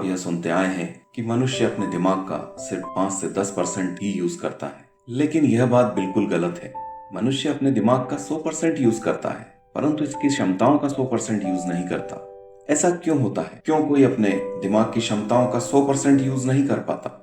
यह सुनते आए हैं कि मनुष्य अपने दिमाग का सिर्फ 5 से 10% ही यूज करता है, लेकिन यह बात बिल्कुल गलत है। मनुष्य अपने दिमाग का 100% यूज करता है, परंतु इसकी क्षमताओं का 100% यूज नहीं करता। ऐसा क्यों होता है? क्यों कोई अपने दिमाग की क्षमताओं का 100% यूज नहीं कर पाता?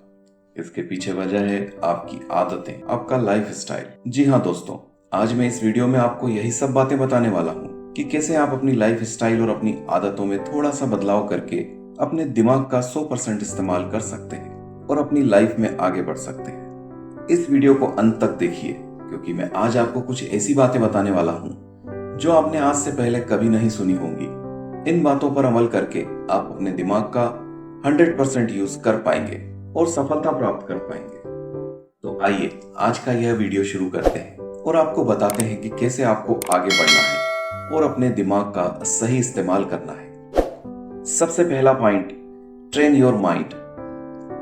इसके पीछे वजह है आपकी आदतें, आपका लाइफ स्टाइल। जी हाँ दोस्तों, आज मैं इस वीडियो में आपको यही सब बातें बताने वाला हूँ कि कैसे आप अपनी लाइफ स्टाइल और अपनी आदतों में थोड़ा सा बदलाव करके अपने दिमाग का 100% इस्तेमाल कर सकते हैं और अपनी लाइफ में आगे बढ़ सकते हैं। इस वीडियो को अंत तक देखिए, क्योंकि मैं आज आपको कुछ ऐसी बातें बताने वाला हूँ जो आपने आज से पहले कभी नहीं सुनी होंगी। इन बातों पर अमल करके आप अपने दिमाग का 100% यूज कर पाएंगे और सफलता प्राप्त कर पाएंगे। तो आइए आज का यह वीडियो शुरू करते हैं और आपको बताते हैं कि कैसे आपको आगे बढ़ना है और अपने दिमाग का सही इस्तेमाल करना है। सबसे पहला पॉइंट, ट्रेन योर माइंड।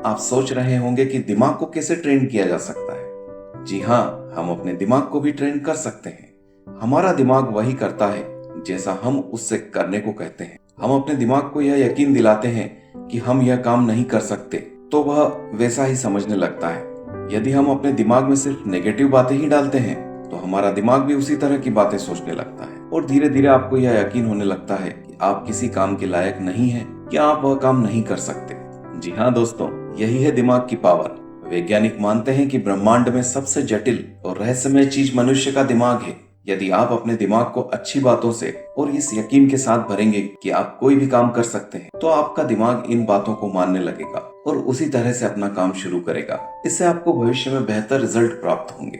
आप सोच रहे होंगे कि दिमाग को कैसे ट्रेन किया जा सकता है। जी हाँ, हम अपने दिमाग को भी ट्रेन कर सकते हैं। हमारा दिमाग वही करता है जैसा हम उससे करने को कहते हैं। हम अपने दिमाग को यह यकीन दिलाते हैं कि हम यह काम नहीं कर सकते, तो वह वैसा ही समझने लगता है। यदि हम अपने दिमाग में सिर्फ नेगेटिव बातें ही डालते हैं, तो हमारा दिमाग भी उसी तरह की बातें सोचने लगता है और धीरे धीरे आपको यह यकीन होने लगता है कि आप किसी काम के लायक नहीं हैं या आप वह काम नहीं कर सकते। जी हाँ दोस्तों, यही है दिमाग की पावर। वैज्ञानिक मानते हैं कि ब्रह्मांड में सबसे जटिल और रहस्यमय चीज मनुष्य का दिमाग है। यदि आप अपने दिमाग को अच्छी बातों से और इस यकीन के साथ भरेंगे कि आप कोई भी काम कर सकते हैं, तो आपका दिमाग इन बातों को मानने लगेगा और उसी तरह से अपना काम शुरू करेगा। इससे आपको भविष्य में बेहतर रिजल्ट प्राप्त होंगे।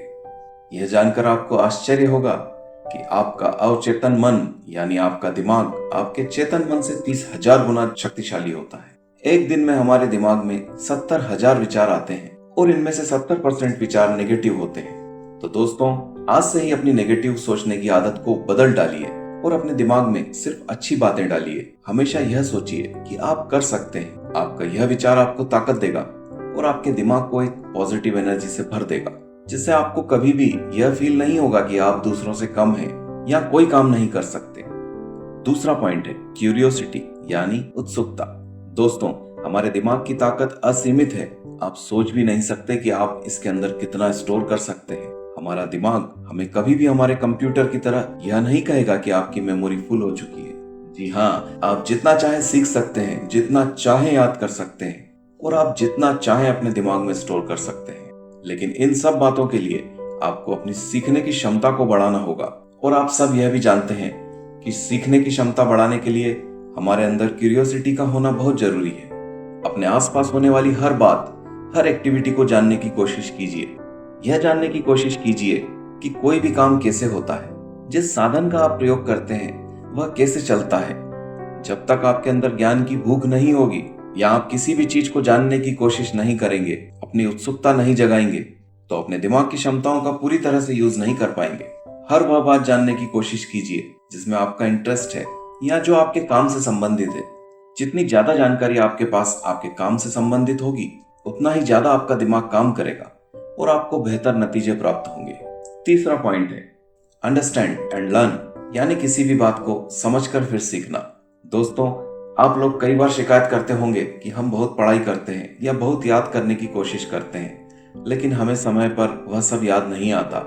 यह जानकर आपको आश्चर्य होगा कि आपका अवचेतन मन यानी आपका दिमाग आपके चेतन मन से 30,000 गुना शक्तिशाली होता है। एक दिन में हमारे दिमाग में 70,000 विचार आते हैं और इनमें से 70% विचार नेगेटिव होते हैं। तो दोस्तों, आज से ही अपनी नेगेटिव सोचने की आदत को बदल डालिए और अपने दिमाग में सिर्फ अच्छी बातें डालिए। हमेशा यह सोचिए कि आप कर सकते हैं। आपका यह विचार आपको ताकत देगा और आपके दिमाग को एक पॉजिटिव एनर्जी से भर देगा, जिससे आपको कभी भी यह फील नहीं होगा कि आप दूसरों से कम हैं या कोई काम नहीं कर सकते। दूसरा पॉइंट है क्यूरियोसिटी यानी उत्सुकता। दोस्तों, हमारे दिमाग की ताकत असीमित है। आप सोच भी नहीं सकते कि आप इसके अंदर कितना स्टोर कर सकते हैं। हमारा दिमाग हमें कभी भी हमारे कंप्यूटर की तरह यह नहीं कहेगा कि आपकी मेमोरी फुल हो चुकी है। जी हाँ, आप जितना चाहे सीख सकते हैं, जितना चाहे याद कर सकते हैं और आप जितना चाहे अपने दिमाग में स्टोर कर सकते हैं। लेकिन इन सब बातों के लिए आपको अपनी सीखने की क्षमता को बढ़ाना होगा। और आप सब यह भी जानते हैं कि सीखने की क्षमता बढ़ाने के लिए हमारे अंदर क्यूरियोसिटी का होना बहुत जरूरी है। अपने आसपास होने वाली हर बात, हर एक्टिविटी को जानने की कोशिश कीजिए। यह जानने की कोशिश कीजिए कि कोई भी काम कैसे होता है, जिस साधन का आप प्रयोग करते हैं वह कैसे चलता है। जब तक आपके अंदर ज्ञान की भूख नहीं होगी या आप किसी भी चीज को जानने की कोशिश नहीं करेंगे, अपनी उत्सुकता नहीं जगाएंगे, तो अपने दिमाग की क्षमताओं का पूरी तरह से यूज नहीं कर पाएंगे। हर वह बात जानने की कोशिश कीजिए जिसमें आपका इंटरेस्ट है या जो आपके काम से संबंधित है। जितनी ज्यादा जानकारी आपके पास आपके काम से संबंधित होगी, उतना ही ज्यादा आपका दिमाग काम करेगा और आपको बेहतर नतीजे प्राप्त होंगे। तीसरा पॉइंट है अंडरस्टैंड एंड लर्न यानी किसी भी बात को समझकर फिर सीखना। दोस्तों, आप लोग कई बार शिकायत करते होंगे कि हम बहुत पढ़ाई करते हैं या बहुत याद करने की कोशिश करते हैं, लेकिन हमें समय पर वह सब याद नहीं आता,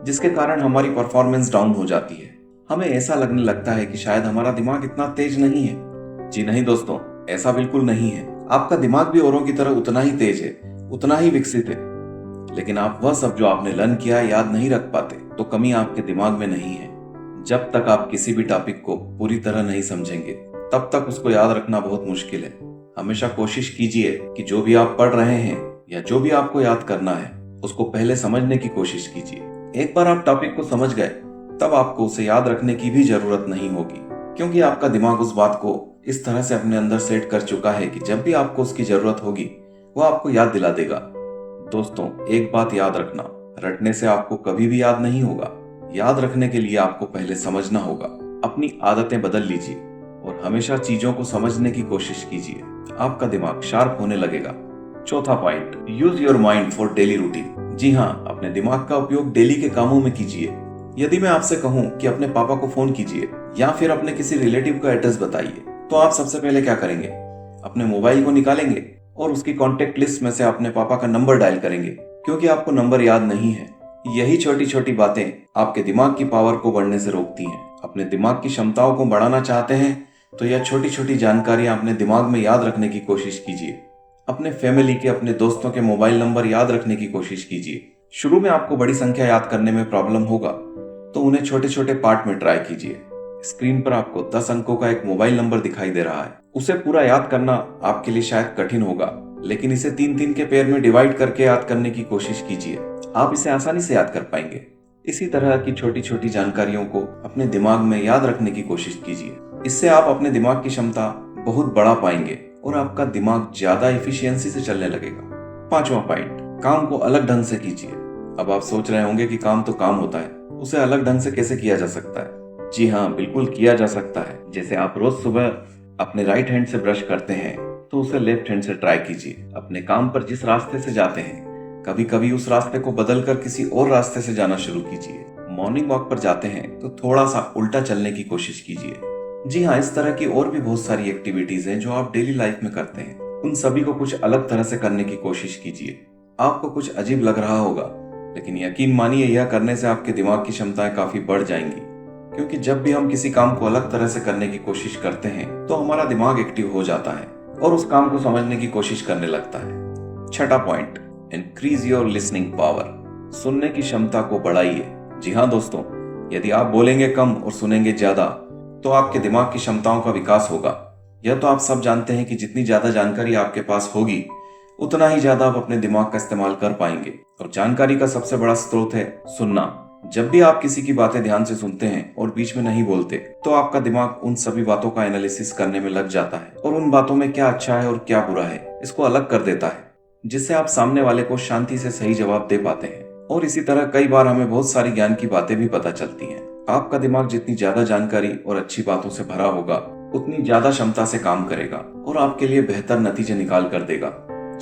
जिसके कारण हमारी परफॉर्मेंस डाउन हो जाती है। हमें ऐसा लगने लगता है कि शायद हमारा दिमाग इतना तेज नहीं है। जी नहीं दोस्तों, ऐसा बिल्कुल नहीं है। आपका दिमाग भी औरों की तरह उतना ही तेज है, उतना ही विकसित है। लेकिन आप वह सब जो आपने लर्न किया है याद नहीं रख पाते, तो कमी आपके दिमाग में नहीं है। जब तक आप किसी भी टॉपिक को पूरी तरह नहीं समझेंगे, तब तक उसको याद रखना बहुत मुश्किल है। हमेशा कोशिश कीजिए कि जो भी आप पढ़ रहे हैं या जो भी आपको याद करना है, उसको पहले समझने की कोशिश कीजिए। एक बार आप टॉपिक को समझ गए, तब आपको उसे याद रखने की भी जरूरत नहीं होगी, क्योंकि आपका दिमाग उस बात को इस तरह से अपने अंदर सेट कर चुका है कि जब भी आपको उसकी जरूरत होगी, वो आपको याद दिला देगा। दोस्तों, एक बात याद रखना, रटने से आपको कभी भी याद नहीं होगा। याद रखने के लिए आपको पहले समझना होगा। अपनी आदतें बदल लीजिए और हमेशा चीजों को समझने की कोशिश कीजिए। आपका दिमाग शार्प होने लगेगा। चौथा point, use your mind for daily routine. जी हाँ, अपने दिमाग का उपयोग डेली के कामों में कीजिए। यदि मैं आपसे कहूँ कि अपने पापा को फोन कीजिए या फिर अपने किसी रिलेटिव का एड्रेस बताइए, तो आप सबसे पहले क्या करेंगे? अपने मोबाइल को निकालेंगे और उसकी कॉन्टेक्ट लिस्ट में से अपने पापा का नंबर डायल करेंगे, क्योंकि आपको नंबर याद नहीं है। यही छोटी छोटी बातें आपके दिमाग की पावर को बढ़ने से रोकती हैं। अपने दिमाग की क्षमताओं को बढ़ाना चाहते हैं तो यह छोटी छोटी जानकारियां अपने दिमाग में याद रखने की कोशिश कीजिए। अपने फैमिली के, अपने दोस्तों के मोबाइल नंबर याद रखने की कोशिश कीजिए। शुरू में आपको बड़ी संख्या याद करने में प्रॉब्लम होगा, तो उन्हें छोटे छोटे पार्ट में ट्राई कीजिए। स्क्रीन पर आपको 10 अंकों का एक मोबाइल नंबर दिखाई दे रहा है। उसे पूरा याद करना आपके लिए शायद कठिन होगा, लेकिन इसे 3-3 के पेयर में डिवाइड करके याद करने की कोशिश कीजिए। आप इसे आसानी से याद कर पाएंगे। इसी तरह की छोटी छोटी जानकारियों को अपने दिमाग में याद रखने की कोशिश कीजिए। इससे आप अपने दिमाग की क्षमता बहुत बढ़ा पाएंगे और आपका दिमाग ज्यादा एफिशिएंसी से चलने लगेगा। 5वां पॉइंट, काम को अलग ढंग से कीजिए। अब आप सोच रहे होंगे कि काम तो काम होता है, उसे अलग ढंग से कैसे किया जा सकता है। जी हाँ, बिल्कुल किया जा सकता है। जैसे आप रोज सुबह अपने राइट हैंड से ब्रश करते हैं तो उसे लेफ्ट हैंड से ट्राई कीजिए। अपने काम पर जिस रास्ते से जाते हैं, कभी कभी उस रास्ते को बदलकर किसी और रास्ते से जाना शुरू कीजिए। मॉर्निंग वॉक पर जाते हैं तो थोड़ा सा उल्टा चलने की कोशिश कीजिए। जी हाँ, इस तरह की और भी बहुत सारी एक्टिविटीज हैं जो आप डेली लाइफ में करते हैं। उन सभी को कुछ अलग तरह से करने की कोशिश कीजिए। आपको कुछ अजीब लग रहा होगा, लेकिन यकीन मानिए यह करने से आपके दिमाग की क्षमताएं काफी बढ़ जाएंगी, क्योंकि जब भी हम किसी काम को अलग तरह से करने की कोशिश करते हैं तो हमारा दिमाग एक्टिव हो जाता है और उस काम को समझने की कोशिश करने लगता है। 6वां point, increase your listening power. सुनने की क्षमता को बढ़ाइए। जी हाँ दोस्तों, यदि आप बोलेंगे कम और सुनेंगे ज्यादा तो आपके दिमाग की क्षमताओं का विकास होगा। यह तो आप सब जानते हैं कि जितनी ज्यादा जानकारी आपके पास होगी उतना ही ज्यादा आप अपने दिमाग का इस्तेमाल कर पाएंगे। और जानकारी का सबसे बड़ा स्रोत है सुनना। जब भी आप किसी की बातें ध्यान से सुनते हैं और बीच में नहीं बोलते, तो आपका दिमाग उन सभी बातों का एनालिसिस करने में लग जाता है और उन बातों में क्या अच्छा है और क्या बुरा है इसको अलग कर देता है, जिससे आप सामने वाले को शांति से सही जवाब दे पाते हैं। और इसी तरह कई बार हमें बहुत सारी ज्ञान की बातें भी पता चलती हैं। आपका दिमाग जितनी ज्यादा जानकारी और अच्छी बातों से भरा होगा उतनी ज्यादा क्षमता से काम करेगा और आपके लिए बेहतर नतीजे निकाल कर देगा।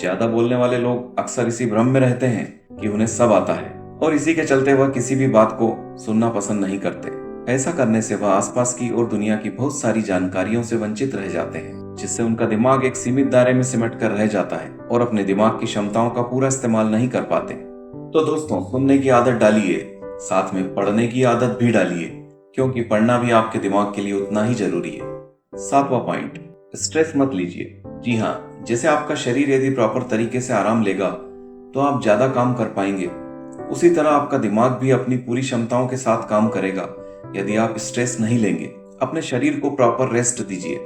ज्यादा बोलने वाले लोग अक्सर इसी भ्रम में रहते हैं कि उन्हें सब आता है और इसी के चलते वह किसी भी बात को सुनना पसंद नहीं करते। ऐसा करने से वह आसपास की और दुनिया की बहुत सारी जानकारियों से वंचित रह जाते हैं, जिससे उनका दिमाग एक सीमित दायरे में सिमट कर रह जाता है और अपने दिमाग की क्षमताओं का पूरा इस्तेमाल नहीं कर पाते। तो दोस्तों, सुनने की आदत डालिए, साथ में पढ़ने की आदत भी डालिए, क्योंकि पढ़ना भी आपके दिमाग के लिए उतना ही जरूरी है। 7वां पॉइंट, स्ट्रेस मत लीजिए। जी हाँ, जैसे आपका शरीर यदि प्रॉपर तरीके से आराम लेगा तो आप ज्यादा काम कर पाएंगे, उसी तरह आपका दिमाग भी अपनी पूरी क्षमताओं के साथ काम करेगा यदि आप स्ट्रेस नहीं लेंगे। अपने शरीर को प्रॉपर रेस्ट दीजिए।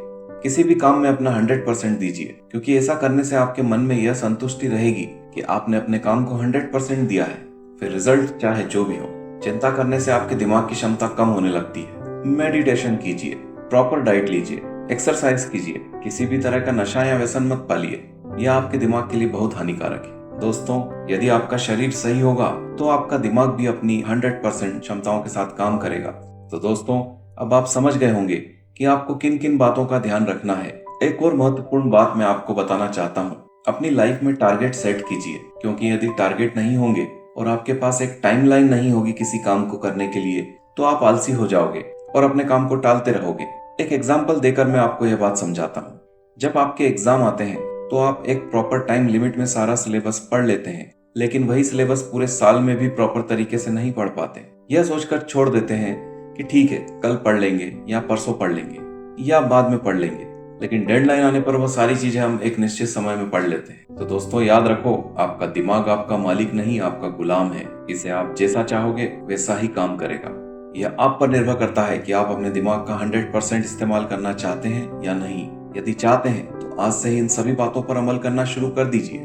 किसी भी काम में अपना 100% दीजिए, क्योंकि ऐसा करने से आपके मन में यह संतुष्टि रहेगी कि आपने अपने काम को 100% दिया है, फिर रिजल्ट चाहे जो भी हो। चिंता करने से आपके दिमाग की क्षमता कम होने लगती है। मेडिटेशन कीजिए, प्रॉपर डाइट लीजिए, एक्सरसाइज कीजिए, किसी भी तरह का नशा या व्यसन मत पालिए, यह आपके दिमाग के लिए बहुत हानिकारक है। दोस्तों, यदि आपका शरीर सही होगा तो आपका दिमाग भी अपनी 100% क्षमताओं के साथ काम करेगा। तो दोस्तों, अब आप समझ गए होंगे कि आपको किन किन बातों का ध्यान रखना है। एक और महत्वपूर्ण बात मैं आपको बताना चाहता हूँ, अपनी लाइफ में टारगेट सेट कीजिए, क्योंकि यदि टारगेट नहीं होंगे और आपके पास एक टाइमलाइन नहीं होगी किसी काम को करने के लिए, तो आप आलसी हो जाओगे और अपने काम को टालते रहोगे। एक एग्जाम्पल देकर मैं आपको यह बात समझाता हूँ। जब आपके एग्जाम आते हैं तो आप एक प्रॉपर टाइम लिमिट में सारा सिलेबस पढ़ लेते हैं, लेकिन वही सिलेबस पूरे साल में भी प्रॉपर तरीके से नहीं पढ़ पाते। यह सोचकर छोड़ देते हैं कि ठीक है, कल पढ़ लेंगे या परसों पढ़ लेंगे या बाद में पढ़ लेंगे, लेकिन डेडलाइन आने पर वह सारी चीजें हम एक निश्चित समय में पढ़ लेते हैं। तो दोस्तों, याद रखो, आपका दिमाग आपका मालिक नहीं, आपका गुलाम है। इसे आप जैसा चाहोगे वैसा ही काम करेगा। यह आप पर निर्भर करता है कि आप अपने दिमाग का 100% इस्तेमाल करना चाहते हैं या नहीं। यदि चाहते हैं तो आज से ही इन सभी बातों पर अमल करना शुरू कर दीजिए।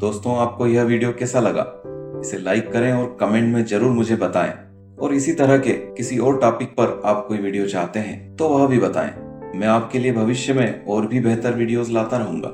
दोस्तों, आपको यह वीडियो कैसा लगा? इसे लाइक करें और कमेंट में जरूर मुझे बताएं। और इसी तरह के किसी और टॉपिक पर आप कोई वीडियो चाहते हैं तो वह भी बताएं। मैं आपके लिए भविष्य में और भी बेहतर वीडियोस लाता रहूंगा।